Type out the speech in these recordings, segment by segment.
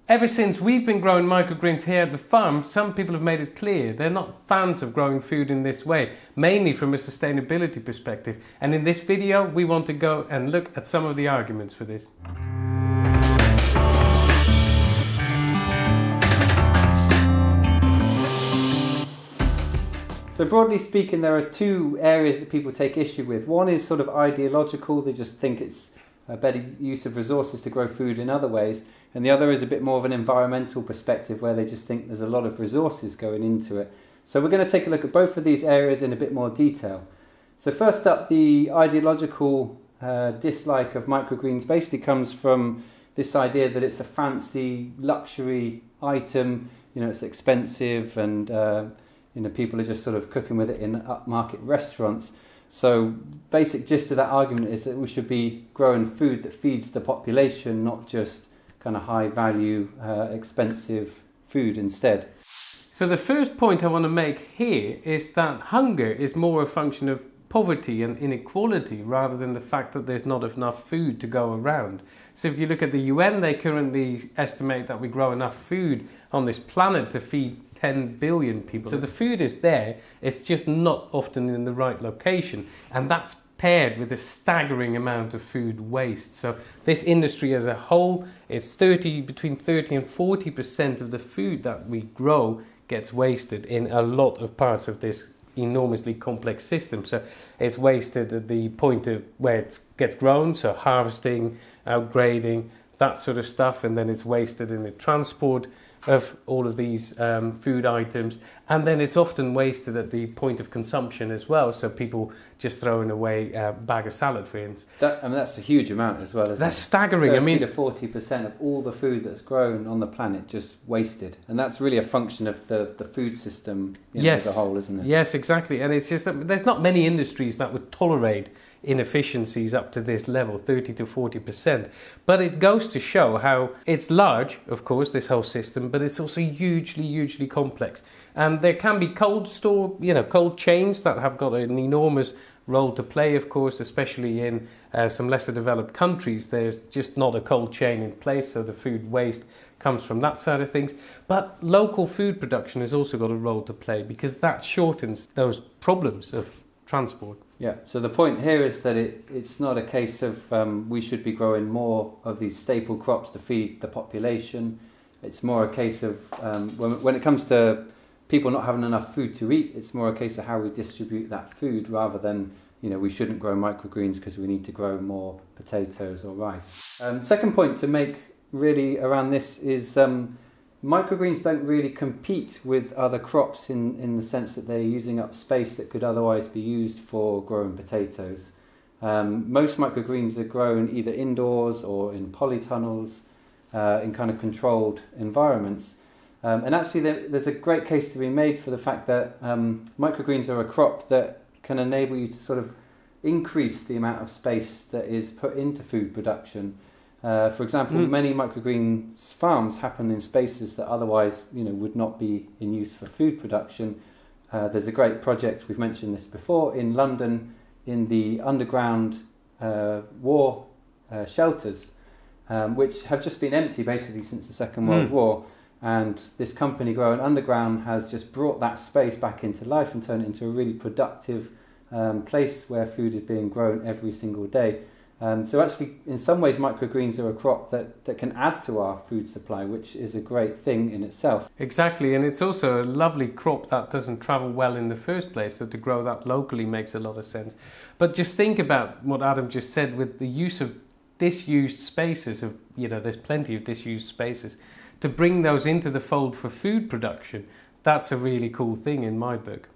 Ever since we've been growing microgreens here at the farm, some people have made it clear they're not fans of growing food in this way, mainly from a sustainability perspective. And in this video, we want to go and look at some of the arguments for this. So broadly speaking, there are two areas that people take issue with. One is sort of ideological, they just think it's a better use of resources to grow food in other ways. And the other is a bit more of an environmental perspective where they just think there's a lot of resources going into it. So we're going to take a look at both of these areas in a bit more detail. So first up, the ideological dislike of microgreens basically comes from this idea that it's a fancy luxury item, it's expensive and people are just sort of cooking with it in upmarket restaurants. So basic gist of that argument is that we should be growing food that feeds the population, not just kind of high value, expensive food instead. So the first point I want to make here is that hunger is more a function of poverty and inequality rather than the fact that there's not enough food to go around. So if you look at the UN, they currently estimate that we grow enough food on this planet to feed 10 billion people. So the food is there, it's just not often in the right location, and that's paired with a staggering amount of food waste. So this industry as a whole, it's between 30 and 40% of the food that we grow gets wasted in a lot of parts of this enormously complex system. So it's wasted at the point of where it gets grown, so harvesting, outgrading, that sort of stuff, and then it's wasted in the transport of all of these food items, and then it's often wasted at the point of consumption as well, so people just throwing away a bag of salad, for instance. That's a huge amount as well, isn't that's it? Staggering. 30 to 40% of all the food that's grown on the planet just wasted, and that's really a function of the food system as a whole, isn't it? Yes, exactly, and it's just that there's not many industries that would tolerate inefficiencies up to this level, 30 to 40%. But it goes to show how it's large, of course, this whole system, but it's also hugely complex. And there can be cold chains that have got an enormous role to play, of course, especially in some lesser developed countries. There's just not a cold chain in place, so the food waste comes from that side of things. But local food production has also got a role to play because that shortens those problems of transport. Yeah, so the point here is that it's not a case of we should be growing more of these staple crops to feed the population. It's more a case of when it comes to people not having enough food to eat, it's more a case of how we distribute that food rather than, we shouldn't grow microgreens because we need to grow more potatoes or rice. Second point to make really around this is microgreens don't really compete with other crops in the sense that they're using up space that could otherwise be used for growing potatoes. Most microgreens are grown either indoors or in polytunnels, in kind of controlled environments. And actually there's a great case to be made for the fact that microgreens are a crop that can enable you to sort of increase the amount of space that is put into food production. For example, many microgreen farms happen in spaces that otherwise, would not be in use for food production. There's a great project, we've mentioned this before, in London, in the underground war shelters, which have just been empty basically since the Second World War. And this company, Growing Underground, has just brought that space back into life and turned it into a really productive place where food is being grown every single day. So actually, in some ways, microgreens are a crop that can add to our food supply, which is a great thing in itself. Exactly, and it's also a lovely crop that doesn't travel well in the first place, so to grow that locally makes a lot of sense. But just think about what Adam just said with the use of disused spaces, there's plenty of disused spaces, to bring those into the fold for food production. That's a really cool thing in my book.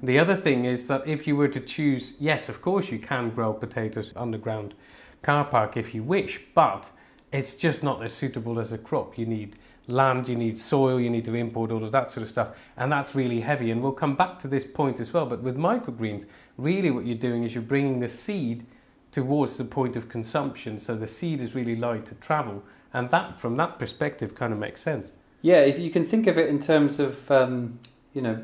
The other thing is that if you were to choose, yes, of course you can grow potatoes underground car park if you wish, but it's just not as suitable as a crop. You need land, you need soil, you need to import all of that sort of stuff, and that's really heavy. And we'll come back to this point as well, but with microgreens, really what you're doing is you're bringing the seed towards the point of consumption, so the seed is really light to travel, and that, from that perspective, kind of makes sense. Yeah, if you can think of it in terms of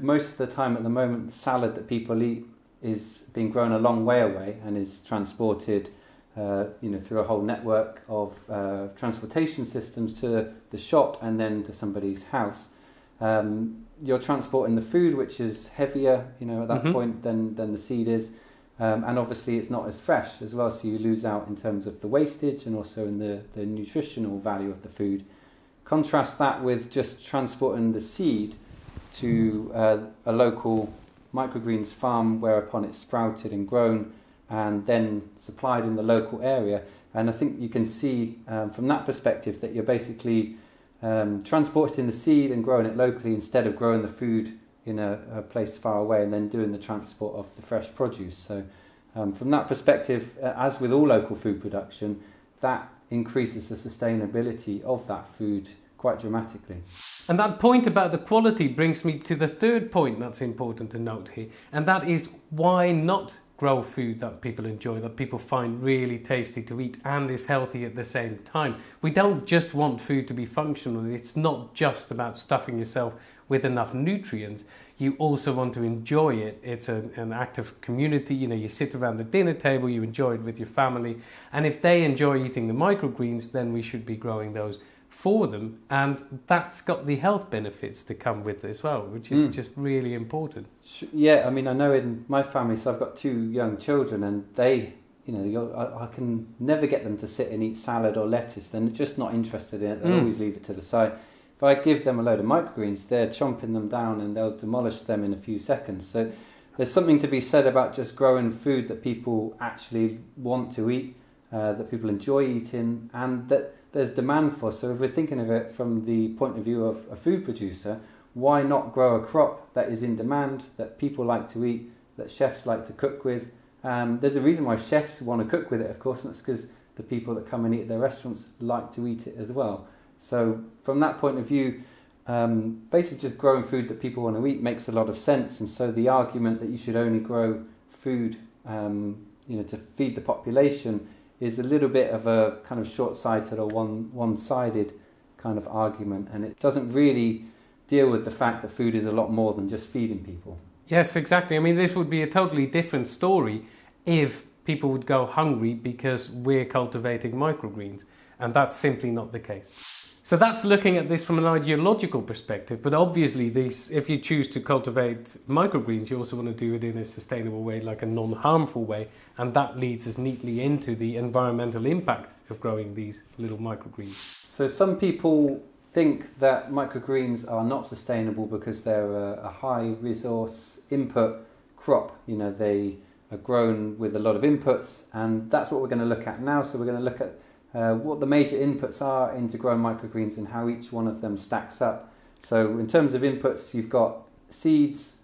most of the time at the moment, salad that people eat is being grown a long way away and is transported through a whole network of transportation systems to the shop and then to somebody's house. You're transporting the food, which is heavier, at that point than the seed is. And obviously it's not as fresh as well, so you lose out in terms of the wastage and also in the nutritional value of the food. Contrast that with just transporting the seed to a local microgreens farm, whereupon it's sprouted and grown and then supplied in the local area. And I think you can see from that perspective that you're basically transporting the seed and growing it locally instead of growing the food in a place far away and then doing the transport of the fresh produce. So from that perspective, as with all local food production, that increases the sustainability of that food quite dramatically. And that point about the quality brings me to the third point that's important to note here, and that is why not grow food that people enjoy, that people find really tasty to eat and is healthy at the same time. We don't just want food to be functional. It's not just about stuffing yourself with enough nutrients. You also want to enjoy it. It's an act of community. You sit around the dinner table, you enjoy it with your family. And if they enjoy eating the microgreens, then we should be growing those for them. And that's got the health benefits to come with as well, which is just really important. Yeah, I mean, I know in my family, so I've got 2 young children, and they, I can never get them to sit and eat salad or lettuce. They're just not interested in it. They'll always leave it to the side. If I give them a load of microgreens, they're chomping them down and they'll demolish them in a few seconds. So there's something to be said about just growing food that people actually want to eat, that people enjoy eating, and that there's demand for. So if we're thinking of it from the point of view of a food producer, why not grow a crop that is in demand, that people like to eat, that chefs like to cook with? There's a reason why chefs want to cook with it, of course, and that's because the people that come and eat at their restaurants like to eat it as well. So from that point of view, basically just growing food that people want to eat makes a lot of sense. And so the argument that you should only grow food, to feed the population is a little bit of a kind of short-sighted or one-sided kind of argument. And it doesn't really deal with the fact that food is a lot more than just feeding people. Yes, exactly. I mean, this would be a totally different story if people would go hungry because we're cultivating microgreens. And that's simply not the case. So that's looking at this from an ideological perspective, but obviously if you choose to cultivate microgreens, you also want to do it in a sustainable way, like a non-harmful way, and that leads us neatly into the environmental impact of growing these little microgreens. So some people think that microgreens are not sustainable because they're a high resource input crop. They are grown with a lot of inputs, and that's what we're going to look at now. So we're going to look at what the major inputs are into growing microgreens and how each one of them stacks up. So in terms of inputs, you've got seeds,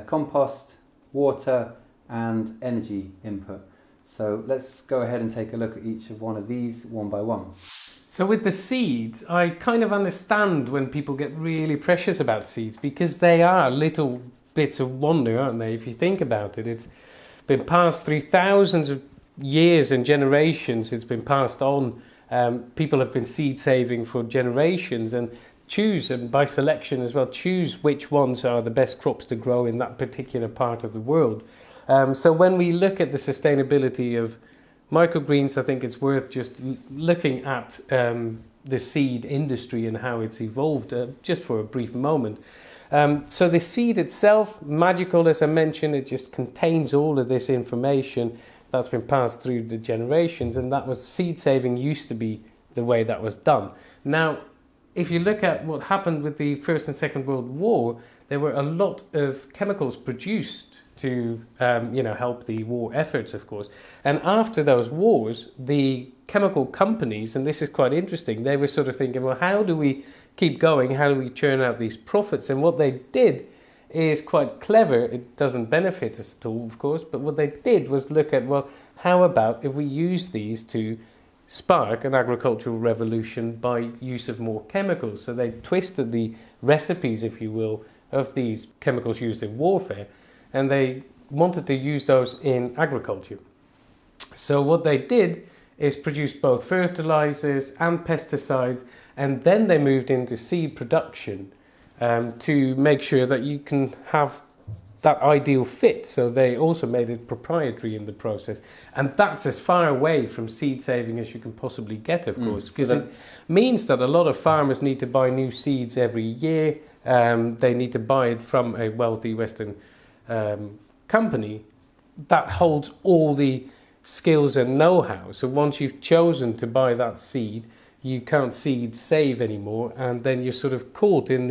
compost, water and energy input. So let's go ahead and take a look at each of one of these one by one. So with the seeds, I kind of understand when people get really precious about seeds, because they are little bits of wonder, aren't they? If you think about it, it's been passed through thousands of years and generations. It's been passed on. People have been seed saving for generations and choose, and by selection as well, choose which ones are the best crops to grow in that particular part of the world. So when we look at the sustainability of microgreens, I think it's worth just looking at the seed industry and how it's evolved just for a brief moment. So the seed itself, magical as I mentioned, it just contains all of this information that's been passed through the generations, and that was seed saving used to be the way that was done. Now, if you look at what happened with the First and Second World War, there were a lot of chemicals produced to help the war efforts, of course. And after those wars, the chemical companies, and this is quite interesting, they were sort of thinking, well, how do we keep going? How do we churn out these profits? And what they did is quite clever. It doesn't benefit us at all, of course, but what they did was look at, well, how about if we use these to spark an agricultural revolution by use of more chemicals? So they twisted the recipes, if you will, of these chemicals used in warfare, and they wanted to use those in agriculture. So what they did is produce both fertilizers and pesticides, and then they moved into seed production to make sure that you can have that ideal fit. So they also made it proprietary in the process. And that's as far away from seed saving as you can possibly get, of course, because it means that a lot of farmers need to buy new seeds every year. They need to buy it from a wealthy Western company that holds all the skills and know-how. So once you've chosen to buy that seed, you can't seed save anymore, and then you're sort of caught in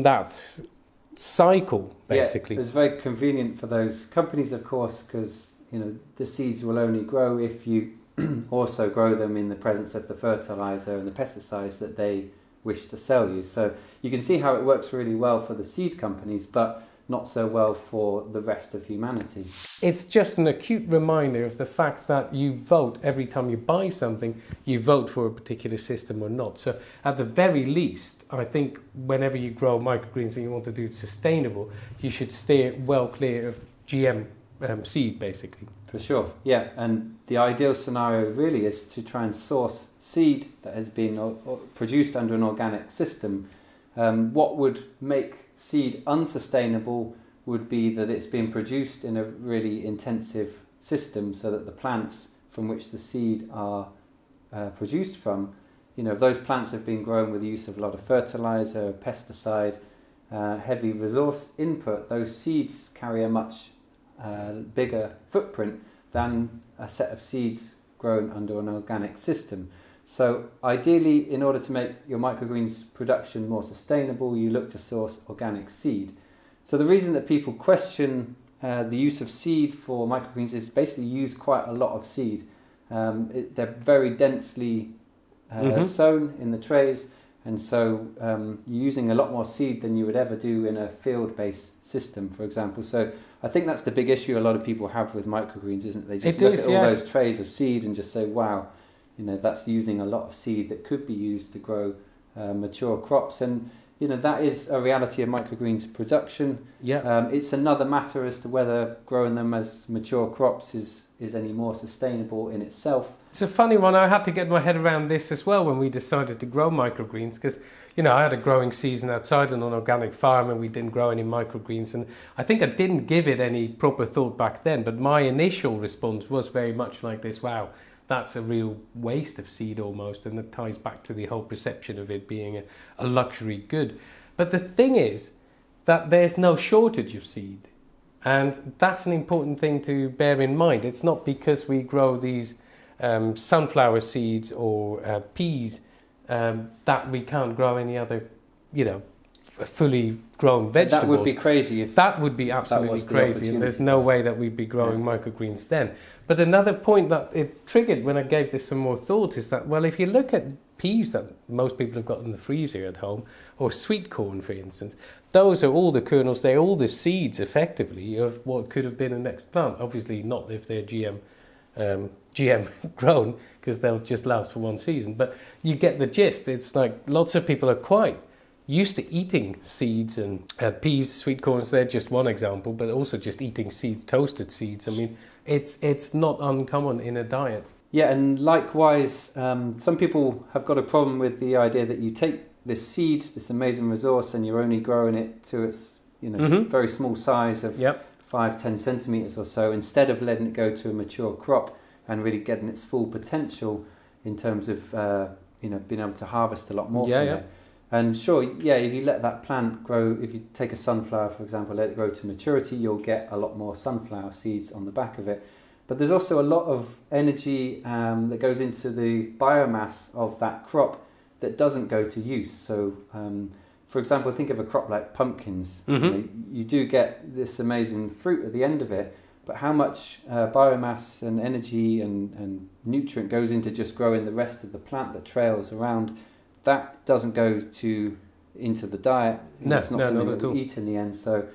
that cycle, basically. Yeah, it's very convenient for those companies, of course, because the seeds will only grow if you also grow them in the presence of the fertilizer and the pesticides that they wish to sell you. So you can see how it works really well for the seed companies, but not so well for the rest of humanity. It's just an acute reminder of the fact that you vote every time you buy something, you vote for a particular system or not. So at the very least, I think whenever you grow microgreens and you want to do it sustainable, you should steer well clear of GM seed, basically. For sure, yeah. And the ideal scenario really is to try and source seed that has been produced under an organic system. What would make seed unsustainable would be that it's been produced in a really intensive system, so that the plants from which the seed are produced from, if those plants have been grown with the use of a lot of fertilizer, pesticide, heavy resource input, those seeds carry a much bigger footprint than a set of seeds grown under an organic system. So ideally, in order to make your microgreens production more sustainable, you look to source organic seed. So the reason that people question the use of seed for microgreens is basically you use quite a lot of seed. They're very densely sown in the trays, and so you're using a lot more seed than you would ever do in a field-based system, for example. So I think that's the big issue a lot of people have with microgreens, isn't it? They just look at all those trays of seed and just say, wow, that's using a lot of seed that could be used to grow mature crops. And that is a reality of microgreens production. It's another matter as to whether growing them as mature crops is any more sustainable in itself. It's a funny one. I had to get my head around this as well when we decided to grow microgreens, because I had a growing season outside on an organic farm and we didn't grow any microgreens, and I think I didn't give it any proper thought back then, but my initial response was very much like this: wow, that's a real waste of seed almost, and it ties back to the whole perception of it being a luxury good. But the thing is that there's no shortage of seed, and that's an important thing to bear in mind. It's not because we grow these sunflower seeds or peas that we can't grow any other, fully grown vegetables. That would be crazy. That would be absolutely crazy, and there's no way that we'd be growing microgreens then. But another point that it triggered when I gave this some more thought is that, well, if you look at peas that most people have got in the freezer at home, or sweet corn, for instance, those are all the kernels, they're all the seeds, effectively, of what could have been a next plant. Obviously not if they're GM grown, because they'll just last for one season. But you get the gist. It's like lots of people are quite used to eating seeds, and peas, sweet corns, they're just one example, but also just eating seeds, toasted seeds. I mean, it's not uncommon in a diet. Yeah, and likewise, some people have got a problem with the idea that you take this seed, this amazing resource, and you're only growing it to its very small size of 5-10 centimeters or so, instead of letting it go to a mature crop and really getting its full potential in terms of being able to harvest a lot more from it. And sure, if you let that plant grow, if you take a sunflower, for example, let it grow to maturity, you'll get a lot more sunflower seeds on the back of it. But there's also a lot of energy that goes into the biomass of that crop that doesn't go to use. So, for example, think of a crop like pumpkins. You do get this amazing fruit at the end of it, but how much biomass and energy and nutrient goes into just growing the rest of the plant that trails around, that doesn't go into the diet. It's not something that we eat in the end. So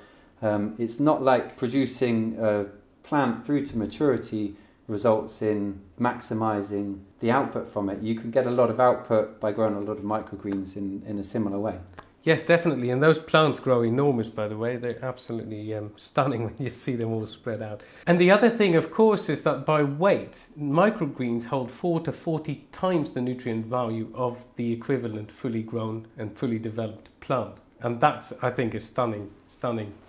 it's not like producing a plant through to maturity results in maximising the output from it. You can get a lot of output by growing a lot of microgreens in a similar way. Yes, definitely. And those plants grow enormous, by the way. They're absolutely stunning when you see them all spread out. And the other thing, of course, is that by weight, microgreens hold 4 to 40 times the nutrient value of the equivalent fully grown and fully developed plant. And that's, I think, a stunning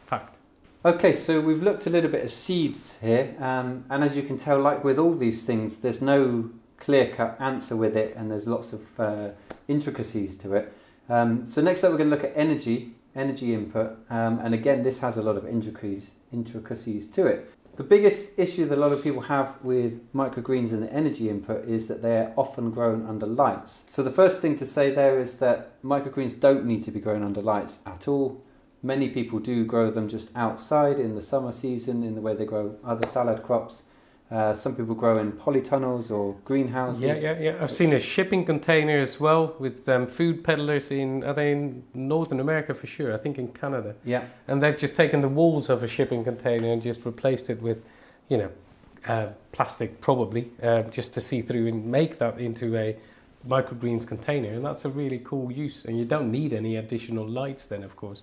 fact. Okay, so we've looked a little bit at seeds here, and as you can tell, like with all these things, there's no clear-cut answer with it, and there's lots of intricacies to it. So next up we're going to look at energy input, and again this has a lot of intricacies to it. The biggest issue that a lot of people have with microgreens and the energy input is that they're often grown under lights. So the first thing to say there is that microgreens don't need to be grown under lights at all. Many people do grow them just outside in the summer season in the way they grow other salad crops. Some people grow in polytunnels or greenhouses. Yeah. I've seen a shipping container as well with food peddlers are they in Northern America for sure? I think in Canada. Yeah. And they've just taken the walls of a shipping container and just replaced it with, plastic probably, just to see through and make that into a microgreens container. And that's a really cool use. And you don't need any additional lights then, of course.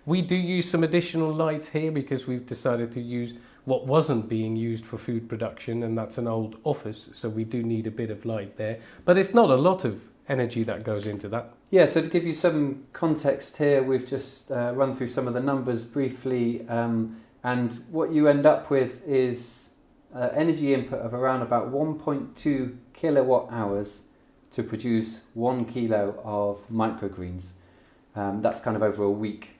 We do use some additional lights here because we've decided to use what wasn't being used for food production, and that's an old office, so we do need a bit of light there. But it's not a lot of energy that goes into that. Yeah, so to give you some context here, we've just run through some of the numbers briefly, and what you end up with is energy input of around about 1.2 kilowatt hours to produce 1 kilo of microgreens. That's kind of over a week.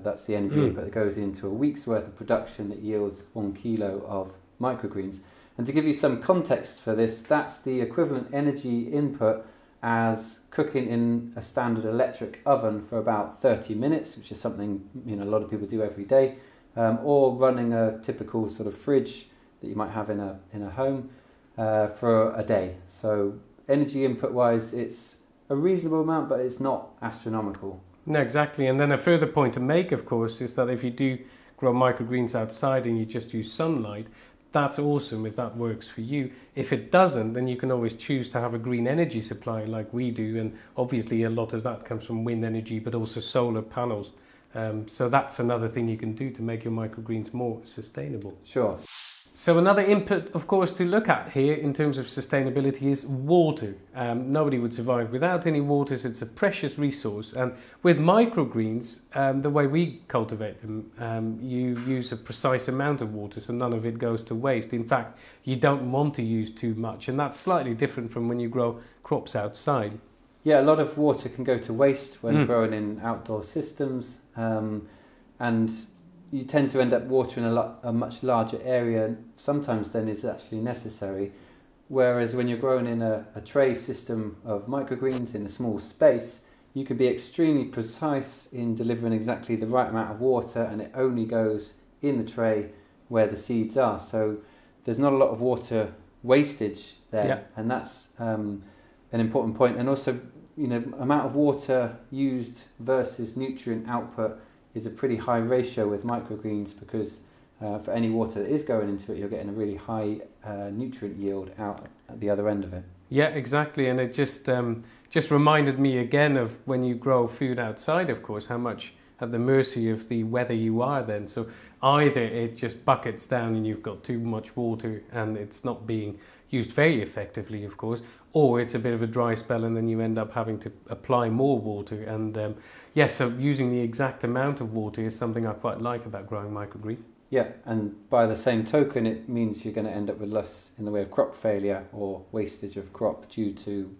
That's the energy input that goes into a week's worth of production that yields 1 kilo of microgreens. And to give you some context for this, that's the equivalent energy input as cooking in a standard electric oven for about 30 minutes, which is something a lot of people do every day, or running a typical sort of fridge that you might have in a home for a day. So energy input wise, it's a reasonable amount, but it's not astronomical. No, exactly. And then a further point to make, of course, is that if you do grow microgreens outside and you just use sunlight, that's awesome if that works for you. If it doesn't, then you can always choose to have a green energy supply like we do. And obviously a lot of that comes from wind energy, but also solar panels. So that's another thing you can do to make your microgreens more sustainable. Sure. So another input, of course, to look at here in terms of sustainability is water. Nobody would survive without any water, so it's a precious resource. And with microgreens, the way we cultivate them, you use a precise amount of water, so none of it goes to waste. In fact, you don't want to use too much, and that's slightly different from when you grow crops outside. Yeah, a lot of water can go to waste when growing in outdoor systems, and you tend to end up watering a much larger area, sometimes than is actually necessary. Whereas when you're growing in a tray system of microgreens in a small space, you can be extremely precise in delivering exactly the right amount of water, and it only goes in the tray where the seeds are. So there's not a lot of water wastage there, yeah. And that's an important point. And also, amount of water used versus nutrient output is a pretty high ratio with microgreens, because for any water that is going into it, you're getting a really high nutrient yield out at the other end of it. Yeah, exactly. And it just reminded me again of when you grow food outside, of course, how much at the mercy of the weather you are then. So either it just buckets down and you've got too much water and it's not being used very effectively, of course, or it's a bit of a dry spell and then you end up having to apply more water. And so using the exact amount of water is something I quite like about growing microgreens. Yeah, and by the same token, it means you're going to end up with less in the way of crop failure or wastage of crop due to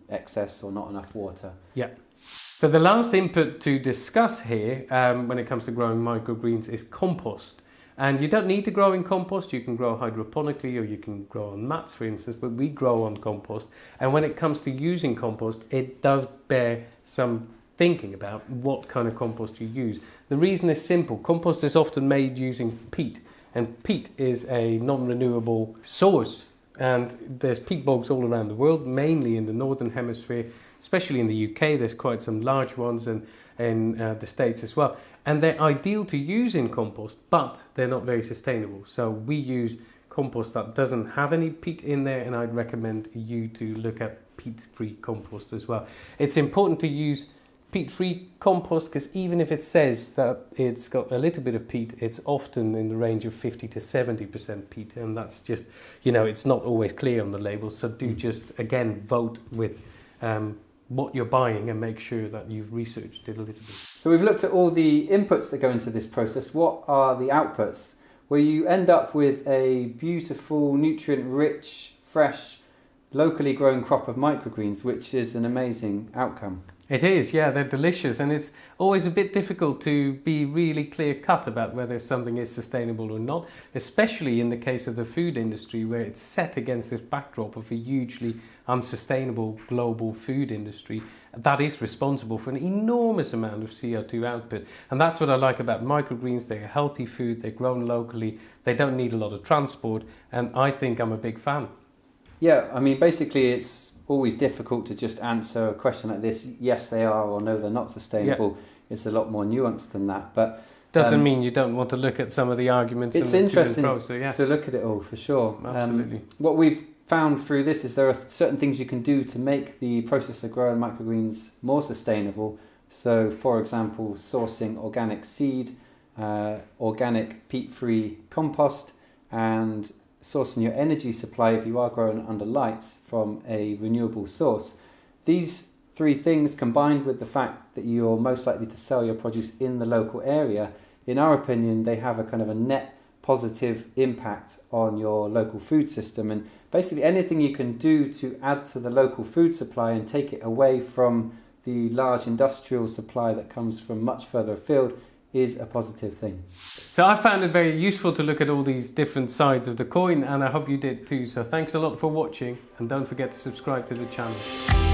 excess or not enough water. Yeah. So the last input to discuss here when it comes to growing microgreens is compost. And you don't need to grow in compost. You can grow hydroponically, or you can grow on mats, for instance, but we grow on compost. And when it comes to using compost, it does bear some thinking about what kind of compost you use. The reason is simple. Compost is often made using peat, and peat is a non-renewable source. And there's peat bogs all around the world, mainly in the northern hemisphere, especially in the UK. There's quite some large ones, and in the States as well. And they're ideal to use in compost, but they're not very sustainable. So we use compost that doesn't have any peat in there, and I'd recommend you to look at peat-free compost as well. It's important to use peat-free compost because even if it says that it's got a little bit of peat, it's often in the range of 50 to 70% peat, and that's just, it's not always clear on the label. So do just, again, vote with what you're buying and make sure that you've researched it a little bit. So we've looked at all the inputs that go into this process. What are the outputs? Well, you end up with a beautiful, nutrient-rich, fresh, locally grown crop of microgreens, which is an amazing outcome. It is, yeah, they're delicious, and it's always a bit difficult to be really clear-cut about whether something is sustainable or not, especially in the case of the food industry, where it's set against this backdrop of a hugely unsustainable global food industry that is responsible for an enormous amount of CO2 output. And that's what I like about microgreens. They're healthy food, they're grown locally, they don't need a lot of transport, and I think I'm a big fan. Yeah, I mean, basically it's always difficult to just answer a question like this, yes they are or no they're not sustainable. Yeah. It's a lot more nuanced than that, but doesn't mean you don't want to look at some of the arguments. It's interesting to look at it all, for sure. Absolutely. What we've found through this is there are certain things you can do to make the process of growing microgreens more sustainable. So, for example, sourcing organic seed, organic peat-free compost, and sourcing your energy supply if you are growing under lights from a renewable source. These three things, combined with the fact that you're most likely to sell your produce in the local area, in our opinion, they have a kind of a net positive impact on your local food system. And basically anything you can do to add to the local food supply and take it away from the large industrial supply that comes from much further afield is a positive thing. So I found it very useful to look at all these different sides of the coin, and I hope you did too. So thanks a lot for watching, and don't forget to subscribe to the channel.